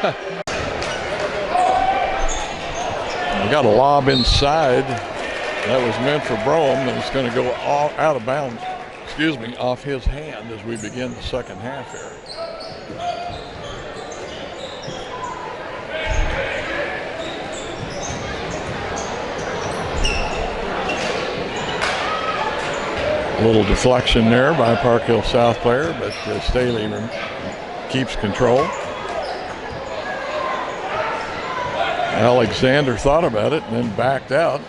We got a lob inside that was meant for Brougham, and it's going to go out of bounds, off his hand as we begin the second half here. A little deflection there by a Park Hill South player, but Staley keeps control. Alexander thought about it and then backed out.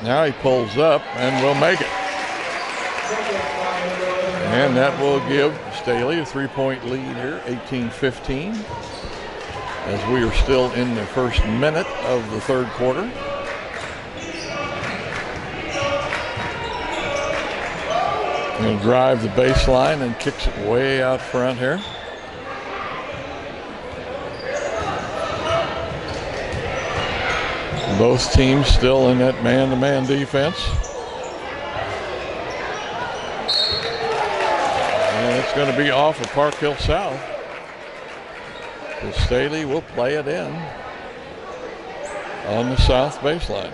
Now he pulls up and will make it. And that will give Staley a 3-point lead here, 18-15, as we are still in the first minute of the third quarter. He'll drive the baseline and kicks it way out front here. Both teams still in that man-to-man defense. And it's going to be off of Park Hill South. So Staley will play it in on the south baseline.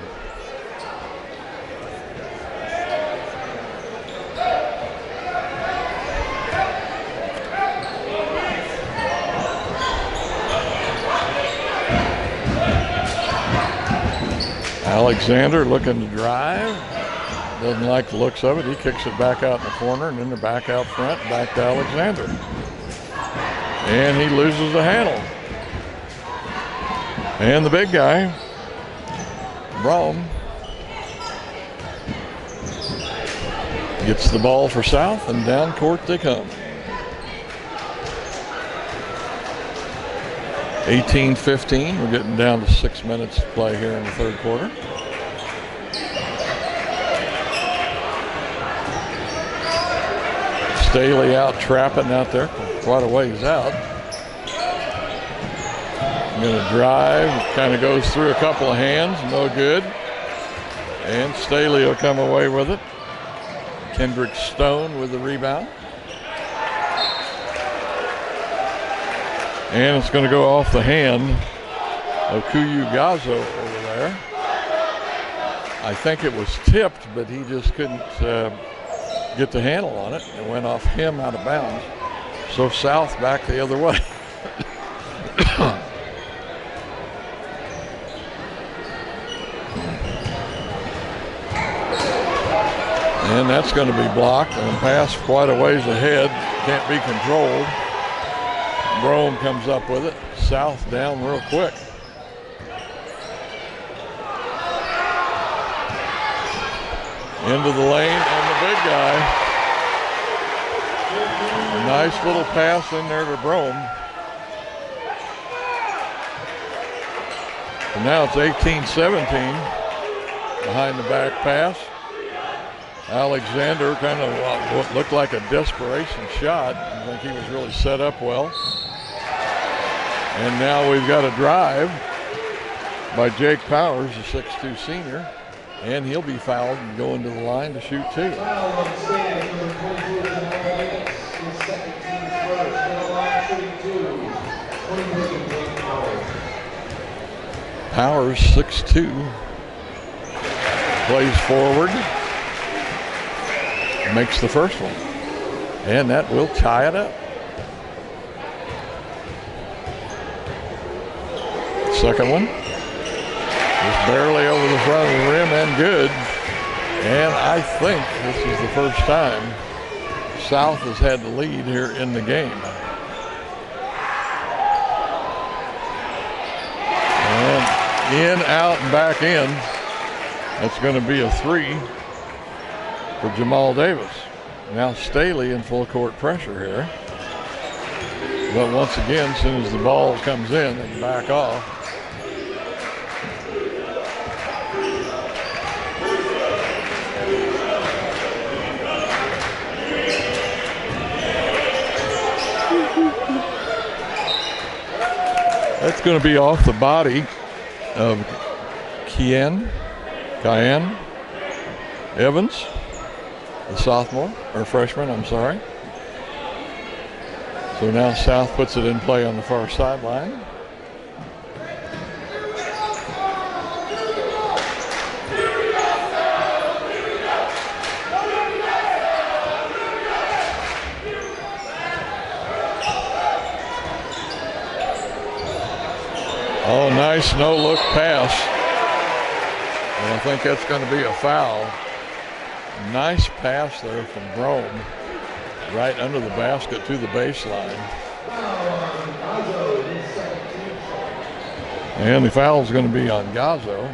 Alexander looking to drive. Doesn't like the looks of it. He kicks it back out in the corner and then they're back out front, back to Alexander. And he loses the handle. And the big guy, Brougham, gets the ball for South and down court they come. 18-15, we're getting down to 6 minutes to play here in the third quarter. Staley out trapping out there, quite a ways out. Going to drive, kind of goes through a couple of hands, no good. And Staley will come away with it. Kendrick Stone with the rebound. And it's going to go off the hand of Kuyu Gazo over there. I think it was tipped, but he just couldn't get the handle on it. It went off him out of bounds. So South back the other way. And that's going to be blocked and pass quite a ways ahead. Can't be controlled. Brougham comes up with it. South down real quick. Into the lane and the big guy. A nice little pass in there to Brougham. And now it's 18-17 behind the back pass. Alexander kind of what looked like a desperation shot. I think he was really set up well. And now we've got a drive by Jake Powers, a 6'2" senior, and he'll be fouled and going to the line to shoot two. Powers, 6'2", plays forward, makes the first one, and that will tie it up. Second one just barely over the front of the rim and good. And I think this is the first time South has had the lead here in the game. And in, out, and back in. That's going to be a three for Jamal Davis. Now Staley in full court pressure here. But once again, as soon as the ball comes in, they can back off. That's going to be off the body of Cayenne Evans, the sophomore, or freshman, I'm sorry. So now South puts it in play on the far sideline. Oh, nice no-look pass. And I think that's going to be a foul. Nice pass there from Brome. Right under the basket to the baseline. And the foul is going to be on Gazzo.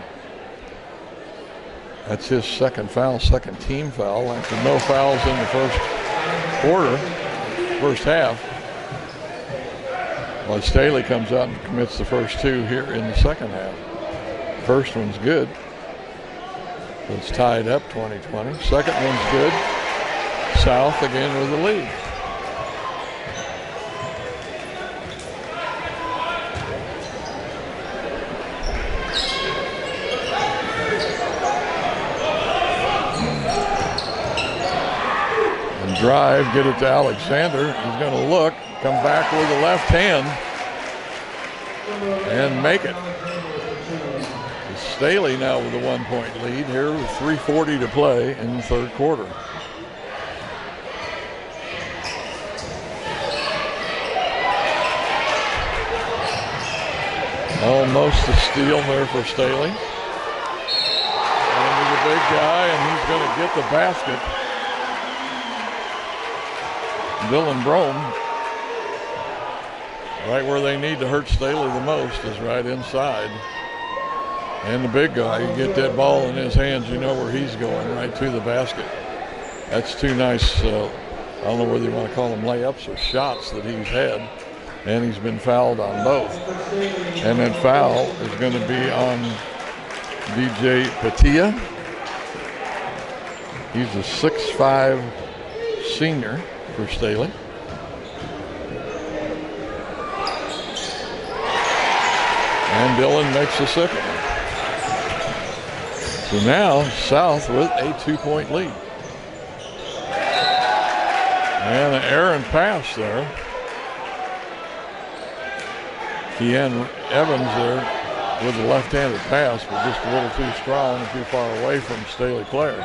That's his second foul, second team foul, after no fouls in the first quarter, first half. Well, Staley comes out and commits the first two here in the second half. First one's good. It's tied up 20-20. Second one's good. South again with the lead. And drive, get it to Alexander. He's going to look, come back with the left hand, and make it. Staley now with a 1-point lead here with 3:40 to play in the third quarter. Almost a steal there for Staley. And he's a big guy, and he's going to get the basket. Dylan Brome, right where they need to hurt Staley the most, is right inside. And the big guy, you get that ball in his hands, you know where he's going, right to the basket. That's two nice, I don't know whether you want to call them layups or shots that he's had. And he's been fouled on both. And that foul is going to be on DJ Patia. He's a 6'5" senior for Staley. And Dylan makes the second one. So now South with a 2-point lead. And an errant pass there. Kean Evans there with the left-handed pass, but just a little too strong and too far away from Staley player.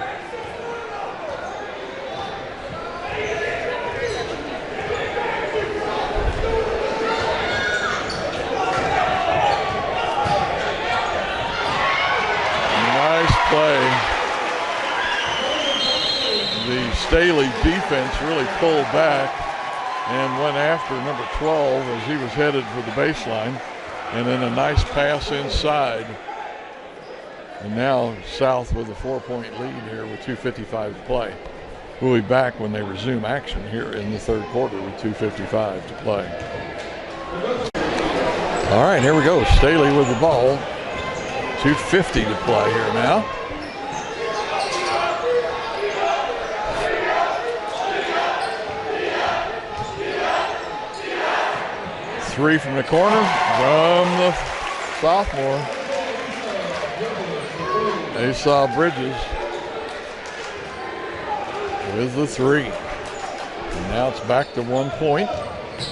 Nice play. The Staley defense really pulled back and went after number 12 as he was headed for the baseline. And then a nice pass inside. And now South with a 4-point lead here with 2:55 to play. We'll be back when they resume action here in the third quarter with 2:55 to play. All right, here we go. Staley with the ball. 2:50 to play here now. Three from the corner from the sophomore. Asa Bridges with the three. And now it's back to 1 point.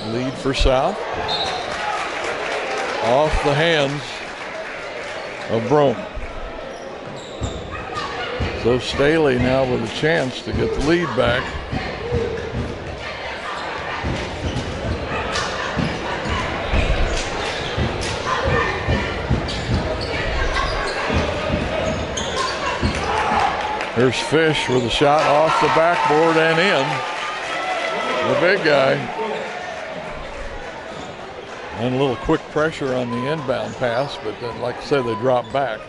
Lead for South. Off the hands of Brome. So Staley now with a chance to get the lead back. Here's Fish with a shot off the backboard and in. The big guy. And a little quick pressure on the inbound pass, but then, like I said, they drop back.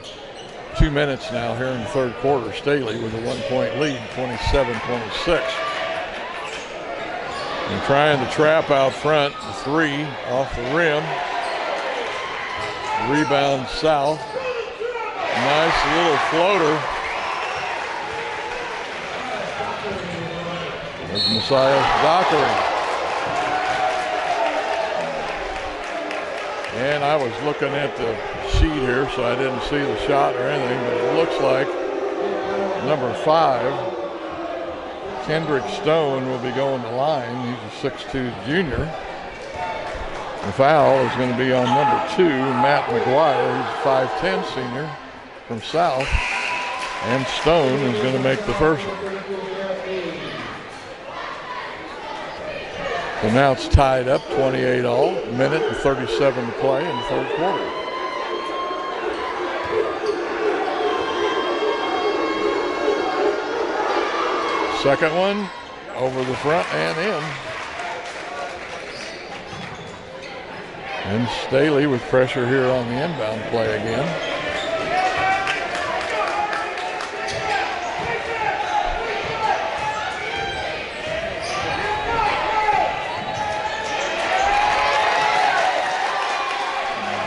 2 minutes now here in the third quarter. Staley with a 1-point lead, 27-26. And trying to trap out front, the three off the rim. Rebound South. Nice little floater. There's Messiah Dockery. And I was looking at the sheet here, so I didn't see the shot or anything, but it looks like number 5, Kendrick Stone, will be going to line. He's a 6'2" junior. The foul is going to be on number 2, Matt McGuire. He's a 5'10" senior from South. And Stone is going to make the first one. So now it's tied up 28 all, minute and 37 to play in the third quarter. Second one over the front and in. And Staley with pressure here on the inbound play again.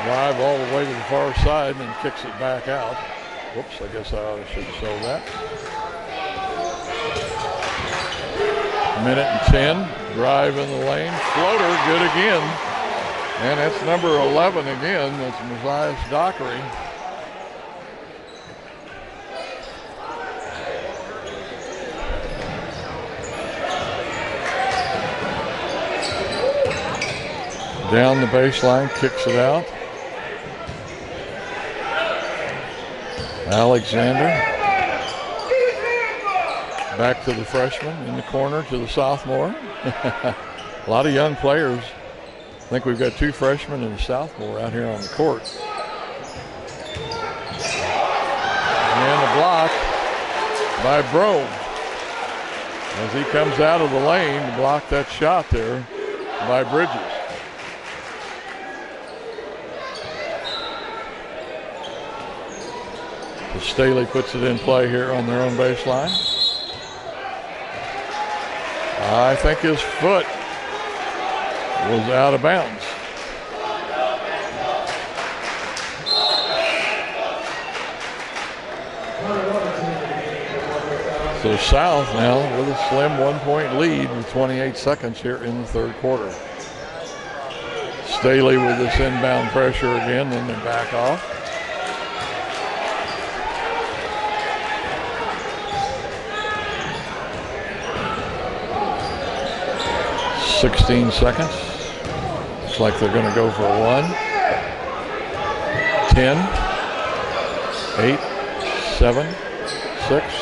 Drive all the way to the far side and then kicks it back out. Whoops, I guess I should show that. Minute and 10, drive in the lane, floater, good again. And that's number 11 again, that's Matthias Dockery. Down the baseline, kicks it out. Alexander. Back to the freshman in the corner to the sophomore. A lot of young players. I think we've got 2 freshmen and a sophomore out here on the court. And a block by Brome. As he comes out of the lane to block that shot there by Bridges. So Staley puts it in play here on their own baseline. I think his foot was out of bounds. So South now with a slim 1-point lead with 28 seconds here in the third quarter. Staley with this inbound pressure again, then they back off. $16 seconds. Looks like they're going to go for a 1. 10, 8, 7, 6,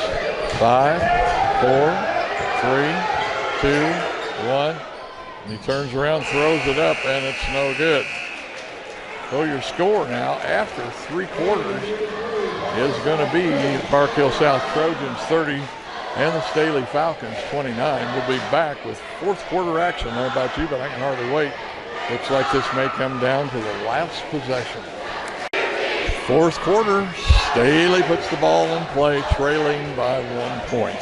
5, 4, 3, 2, 1. And he turns around, throws it up, and it's no good. So your score now after 3 quarters is going to be Park Hill South Trojans 30 and the Staley Falcons 29. We'll be back with fourth quarter action. I don't know about you, but I can hardly wait. Looks like this may come down to the last possession. Fourth quarter, Staley puts the ball in play, trailing by 1 point.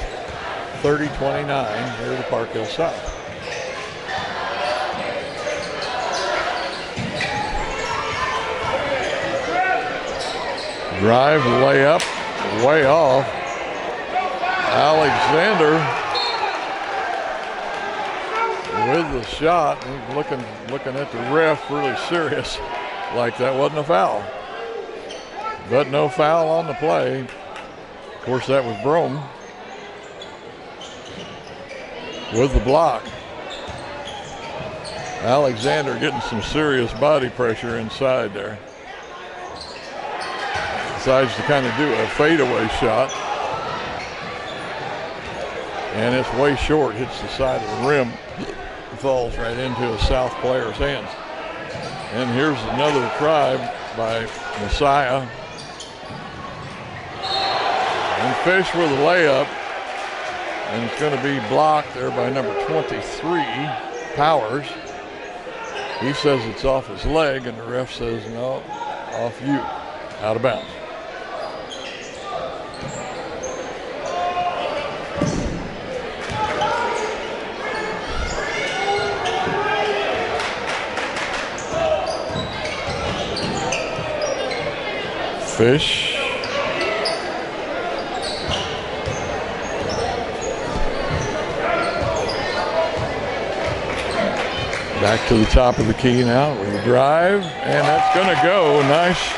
30-29 here to Park Hill South. Drive, layup, way off. Alexander with the shot. He's looking at the ref really serious, like that wasn't a foul. But no foul on the play. Of course, that was Brome with the block. Alexander getting some serious body pressure inside there. Decides to kind of do a fadeaway shot. And it's way short, hits the side of the rim, falls right into a South player's hands. And here's another try by Messiah. And Fish with a layup. And it's going to be blocked there by number 23, Powers. He says it's off his leg, and the ref says, no, off you, out of bounds. Fish. Back to the top of the key now with a drive, and that's going to go. Nice,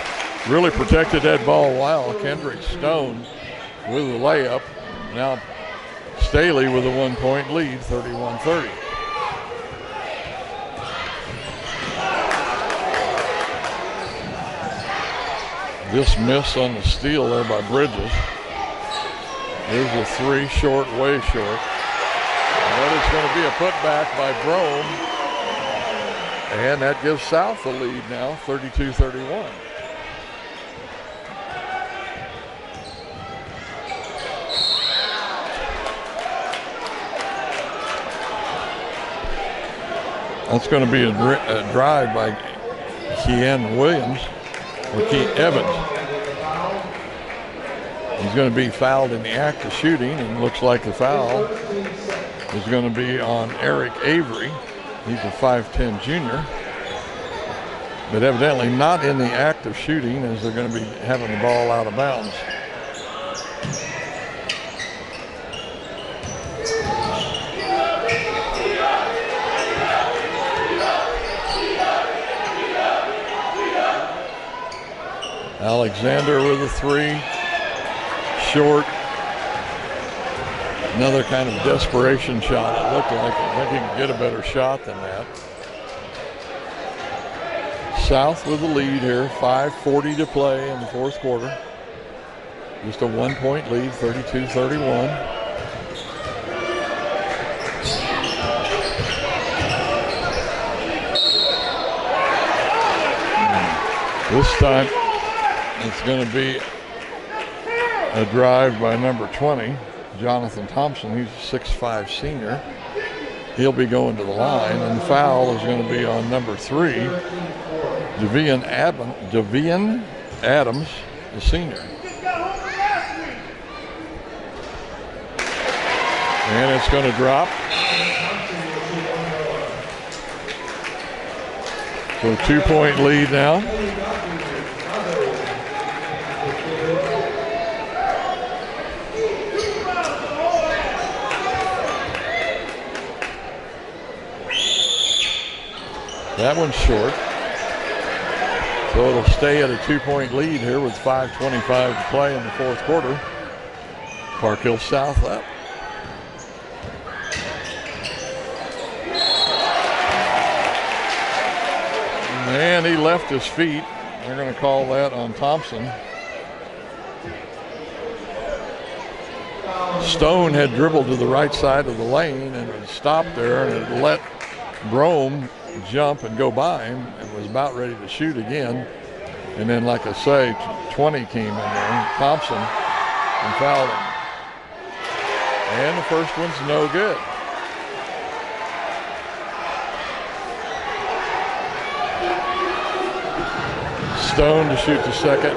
really protected that ball well. Kendrick Stone with a layup. Now Staley with a 1-point lead, 31-30. This miss on the steal there by Bridges. Here's a 3 short, way short. But it's going to be a putback by Brome. And that gives South the lead now, 32-31. That's going to be a drive by Kean Williams, or Kean Evans. He's going to be fouled in the act of shooting, and looks like the foul is going to be on Eric Avery. He's a 5'10 junior, but evidently not in the act of shooting, as they're going to be having the ball out of bounds. Alexander with a three, short. Another kind of desperation shot. It looked like I think he could get a better shot than that. South with the lead here, 5:40 to play in the fourth quarter. Just a 1-point lead, 32-31. This time it's going to be a drive by number 20, Jonathan Thompson. He's a 6'5 senior. He'll be going to the line, and the foul is going to be on number 3, Devian Adams, the senior. And it's going to drop. So 2-point lead now. That one's short. So it'll stay at a 2-point lead here with 5:25 to play in the fourth quarter. Park Hill South up. And he left his feet. They're going to call that on Thompson. Stone had dribbled to the right side of the lane and had stopped there and had let Brome jump and go by him and was about ready to shoot again. And then, like I say, 20 came in there, Thompson, and fouled him. And the first one's no good. Stone to shoot the second.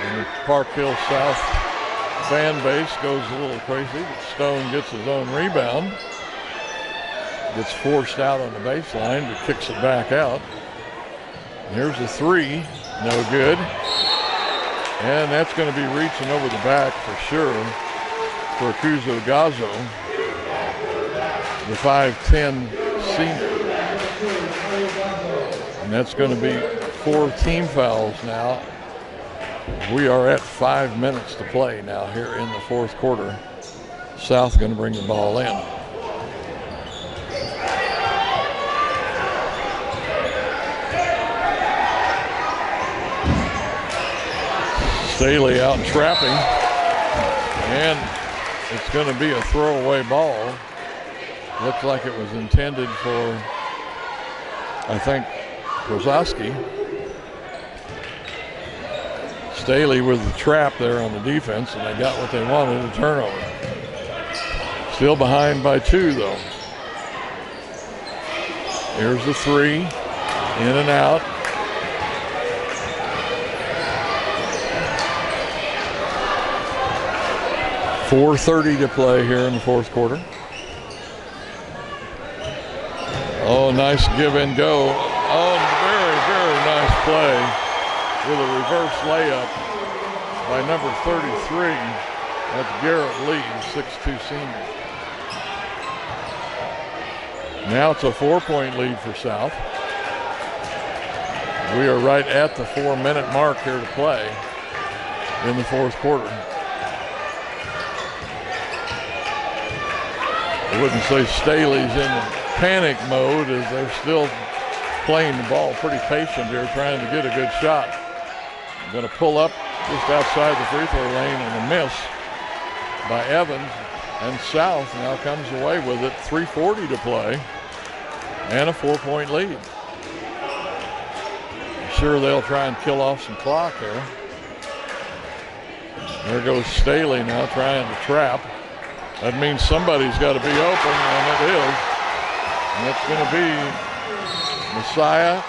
And the Park Hill South fan base goes a little crazy, but Stone gets his own rebound. Gets forced out on the baseline, but kicks it back out. And here's a three, no good. And that's going to be reaching over the back for sure for Kuzo Gazo, the 5'10 senior. And that's going to be 4 team fouls now. We are at 5 minutes to play now here in the fourth quarter. South going to bring the ball in. Staley out trapping, and it's going to be a throwaway ball. Looks like it was intended for, I think, Kozowski. Staley with the trap there on the defense, and they got what they wanted, a turnover. Still behind by 2, though. Here's the three, in and out. .4:30 to play here in the fourth quarter. Oh, nice give and go. Oh, very, very nice play with a reverse layup by number 33. That's Garrett Lee, 6'2 senior. Now it's a 4-point lead for South. We are right at the 4-minute mark here to play in the fourth quarter. I wouldn't say Staley's in panic mode, as they're still playing the ball pretty patient here, trying to get a good shot. Going to pull up just outside the free throw lane and a miss by Evans, and South now comes away with it. 3:40 to play and a 4-point lead. I'm sure they'll try and kill off some clock here. There goes Staley now trying to trap. That means somebody's got to be open, and it is. And it's going to be Messiah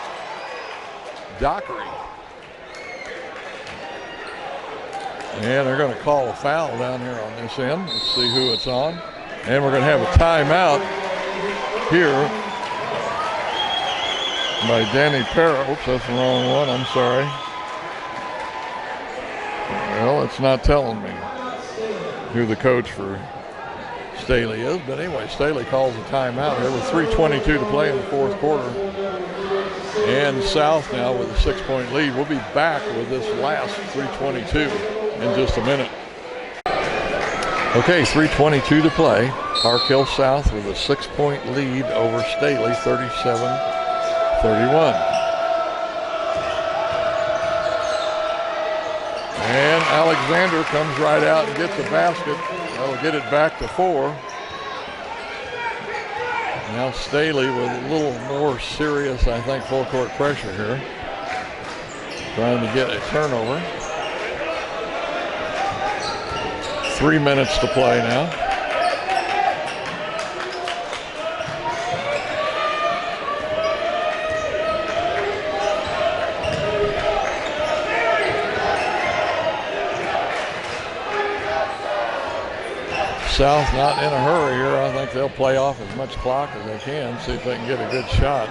Dockery. And they're going to call a foul down here on this end. Let's see who it's on. And we're going to have a timeout here by Danny Parra. Oops, that's the wrong one. I'm sorry. Well, it's not telling me who the coach for Staley is. But anyway, Staley calls a timeout here with 3:22 to play in the fourth quarter. And South now with a 6-point lead. We'll be back with this last 3:22 in just a minute. Okay, 3:22 to play. Park Hill South with a 6-point lead over Staley, 37-31. And Alexander comes right out and gets the basket. That'll get it back to 4. Now Staley with a little more serious, I think, full court pressure here. Trying to get a turnover. 3 minutes to play now. South not in a hurry here. I think they'll play off as much clock as they can, see if they can get a good shot.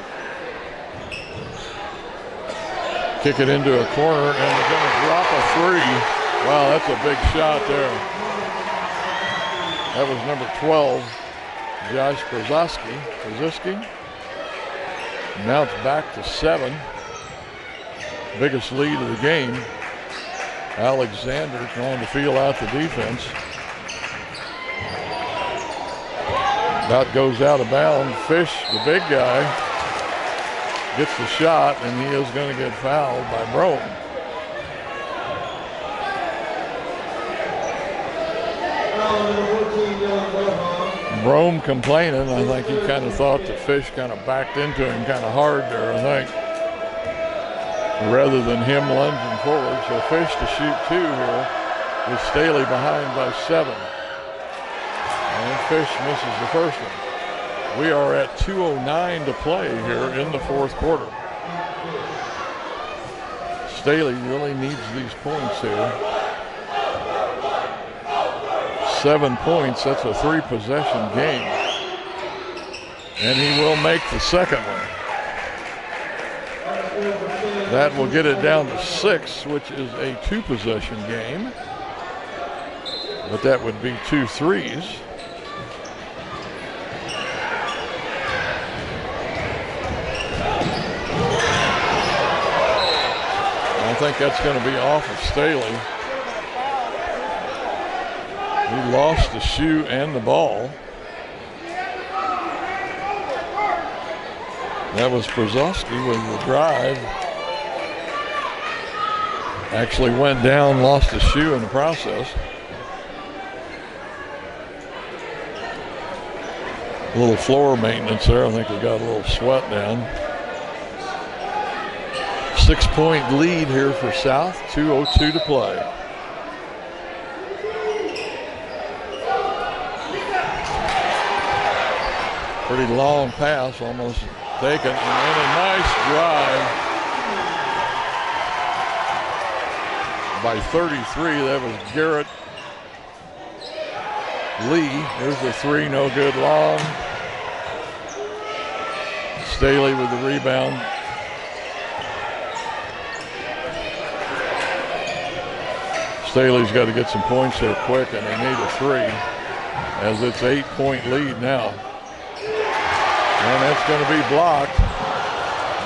Kick it into a corner, and they're going to drop a 3. Wow, that's a big shot there. That was number 12, Josh Brzezinski. Now it's back to 7. Biggest lead of the game. Alexander trying to feel out the defense. That goes out of bounds. Fish, the big guy, gets the shot, and he is going to get fouled by Brome. Brome complaining. I think he kind of thought that Fish kind of backed into him kind of hard there, I think, rather than him lunging forward. So Fish to shoot 2 here with Staley behind by 7. And Fish misses the first one. We are at 2:09 to play here in the fourth quarter. Staley really needs these points here. 7 points, that's a 3-possession game. And he will make the second one. That will get it down to 6, which is a 2-possession game. But that would be 2 threes. I think that's going to be off of Staley. He lost the shoe and the ball. That was Brzezinski with the drive. Actually went down, lost his shoe in the process. A little floor maintenance there. I think we got a little sweat down. 6-point lead here for South, 2:02 to play. Pretty long pass, almost taken, and then a nice drive by 33. That was Garrett Lee. Here's the 3, no good long. Staley with the rebound. Staley's got to get some points there quick, and they need a 3 as it's 8-point lead now. And that's going to be blocked,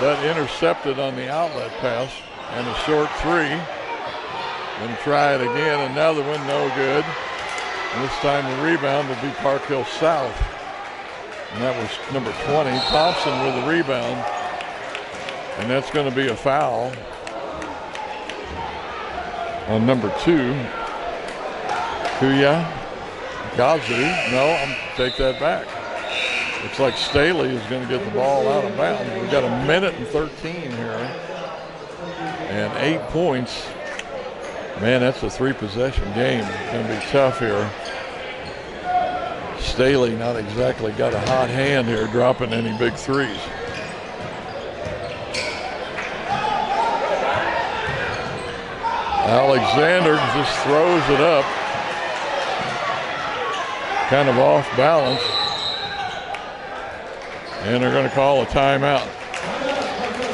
but intercepted on the outlet pass, and a short 3. Then try it again, another one, no good. And this time the rebound will be Park Hill South. And that was number 20, Thompson with the rebound. And that's going to be a foul on number 2, Kuya Gazu. No, I'm take that back. Looks like Staley is going to get the ball out of bounds. We've got 1 minute and 13 here. And 8 points. Man, that's a 3-possession game. It's going to be tough here. Staley not exactly got a hot hand here dropping any big threes. Alexander just throws it up, kind of off balance, and they're going to call a timeout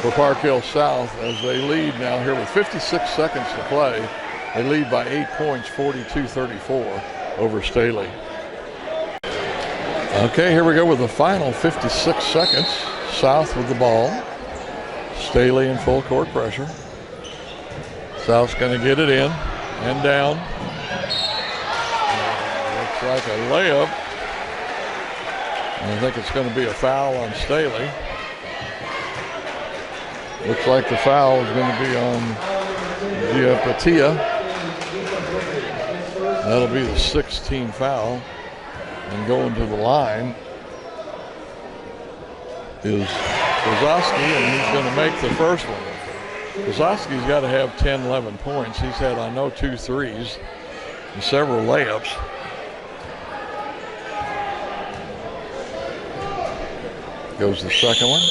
for Park Hill South as they lead now here with 56 seconds to play. They lead by 8 points, 42-34 over Staley. Okay, here we go with the final 56 seconds. South with the ball. Staley in full court pressure. South's going to get it in and down. Looks like a layup. I think it's going to be a foul on Staley. Looks like the foul is going to be on Giapatia. That'll be the 16th foul. And going to the line is Kozowski, and he's going to make the first one. Kozowski's got to have 10, 11 points. He's had, I know, 2 threes and several layups. Goes the second one.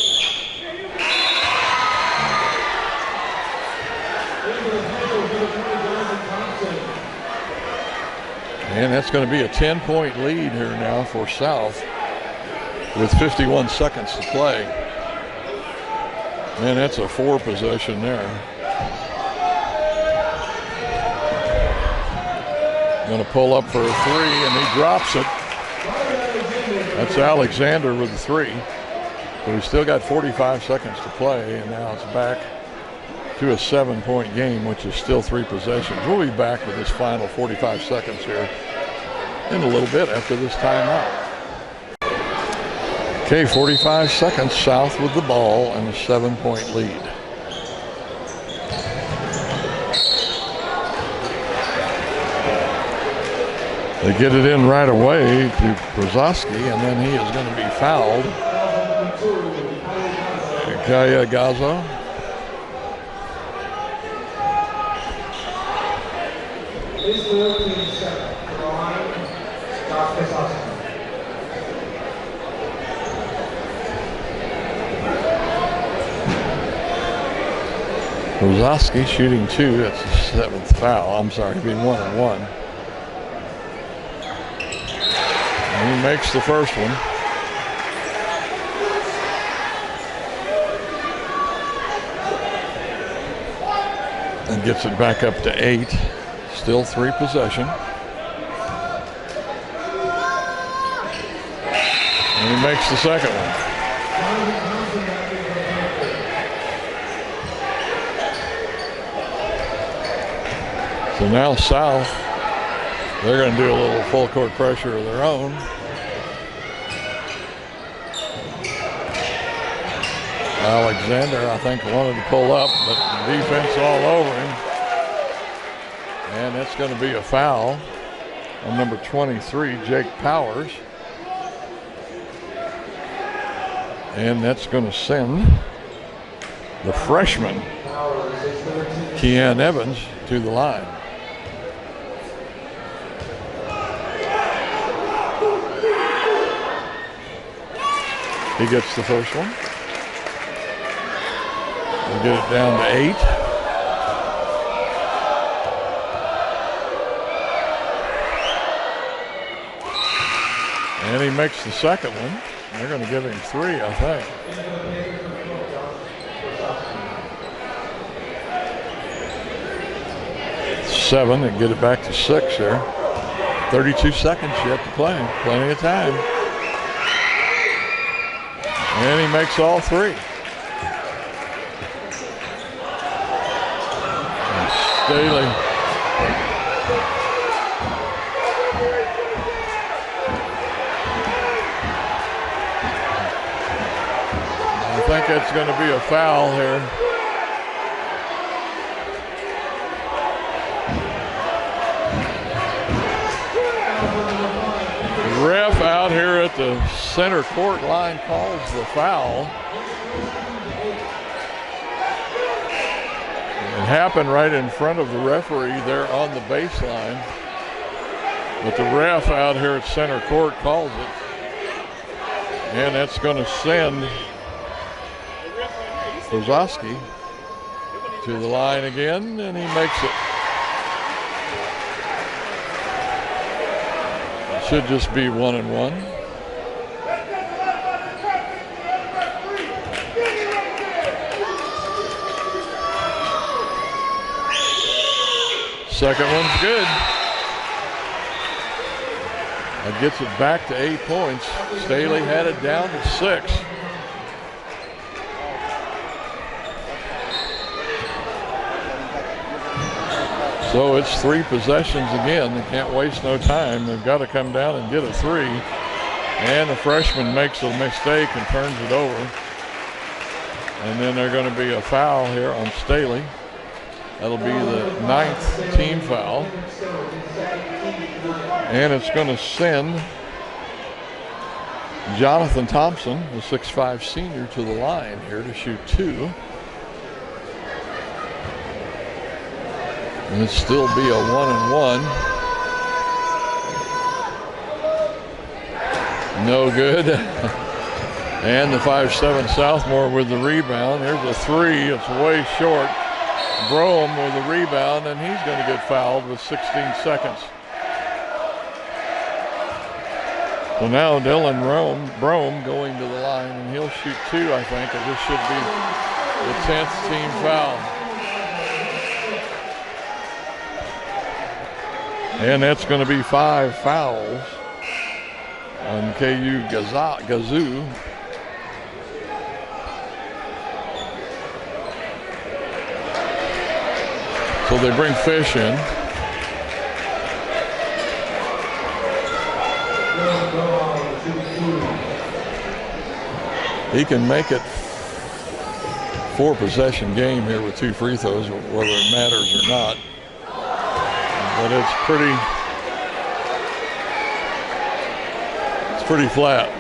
And that's going to be a 10-point lead here now for South with 51 seconds to play. Man, that's a 4 possession there. Going to pull up for a 3, and he drops it. That's Alexander with the 3. But we've still got 45 seconds to play, and now it's back to a 7-point game, which is still 3 possessions. We'll be back with this final 45 seconds here in a little bit after this timeout. Okay, 45 seconds, South with the ball and a 7-point lead. They get it in right away to Kozowski, and then he is going to be fouled. Kaya Gazo. Kozowski shooting 2. That's the 7th foul. I'm sorry, being 1-on-1. And he makes the first one. And gets it back up to 8. Still 3 possession. And he makes the second one. So now South, they're going to do a little full court pressure of their own. Alexander, I think, wanted to pull up, but defense all over him. And that's going to be a foul on number 23, Jake Powers. And that's going to send the freshman, Kean Evans, to the line. He gets the first one. We'll get it down to 8. And he makes the second one. They're going to give him 3, I think. Seven and get it back to 6 there. 32 seconds yet to play. Plenty of time. And he makes all 3. And Staley. I think it's going to be a foul here. Ref out here at the center court line calls the foul. It happened right in front of the referee there on the baseline. But the ref out here at center court calls it. And that's going to send Kozowski to the line again, and he makes it. It should just be 1-1. Second one's good. That gets it back to 8 points. Staley had it down to 6. So it's 3 possessions again. They can't waste no time. They've got to come down and get a 3. And the freshman makes a mistake and turns it over. And then there's going to be a foul here on Staley. That'll be the 9th team foul. And it's going to send Jonathan Thompson, the 6'5" senior, to the line here to shoot 2. And it'll still be a 1-1. No good. And the 5'7" sophomore with the rebound. There's a 3. It's way short. Brome with the rebound, and he's going to get fouled with 16 seconds. So now Dylan Brome going to the line, and he'll shoot 2, I think, and this should be the 10th team foul. And that's going to be 5 fouls on KU Gazoo. So they bring Fish in. He can make it 4 possession game here with 2 free throws, whether it matters or not. But it's pretty flat.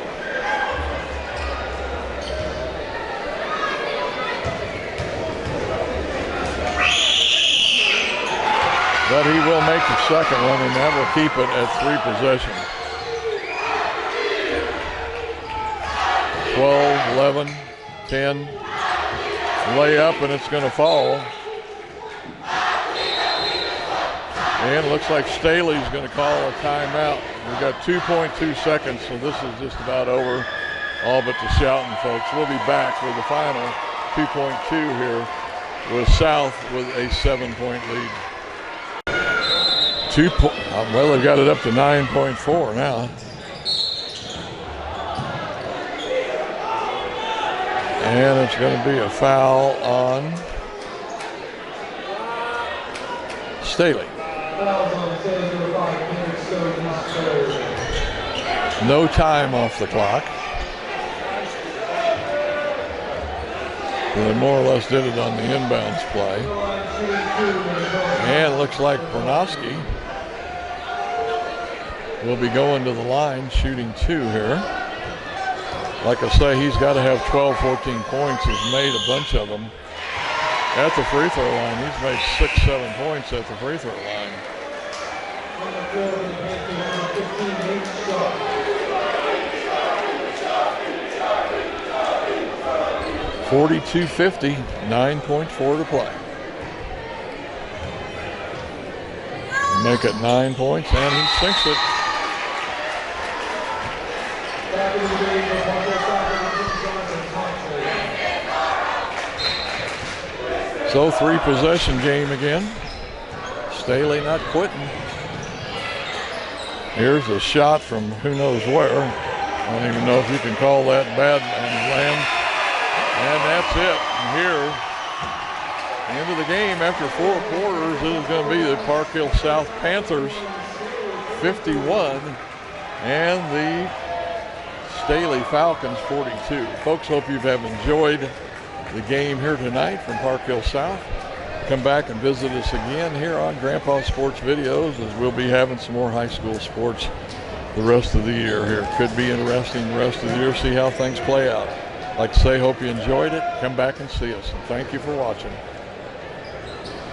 But he will make the second one, and that will keep it at 3 possessions. 12, 11, 10. Layup, and it's going to fall. And it looks like Staley's going to call a timeout. We've got 2.2 seconds, so this is just about over. All but the shouting, folks. We'll be back with the final 2.2 here with South with a 7-point lead. Well, they've got it up to 9.4 now. And it's going to be a foul on Staley. No time off the clock. They more or less did it on the inbounds play. And it looks like Pornowski will be going to the line, shooting 2 here. Like I say, he's got to have 12, 14 points. He's made a bunch of them at the free throw line. He's made 6, 7 points at the free throw line. 42-50, 9.4 to play. Make it 9 points, and he sinks it. So 3 possession game again. Staley not quitting. Here's a shot from who knows where. I don't even know if you can call that bad and land. And that's it. And here, end of the game after 4 quarters, it is going to be the Park Hill South Panthers 51 and the Staley Falcons 42. Folks, hope you have enjoyed the game here tonight from Park Hill South. Come back and visit us again here on Grandpa Sports Videos, as we'll be having some more high school sports the rest of the year here. Could be interesting the rest of the year, see how things play out. Like I say, hope you enjoyed it. Come back and see us, and thank you for watching.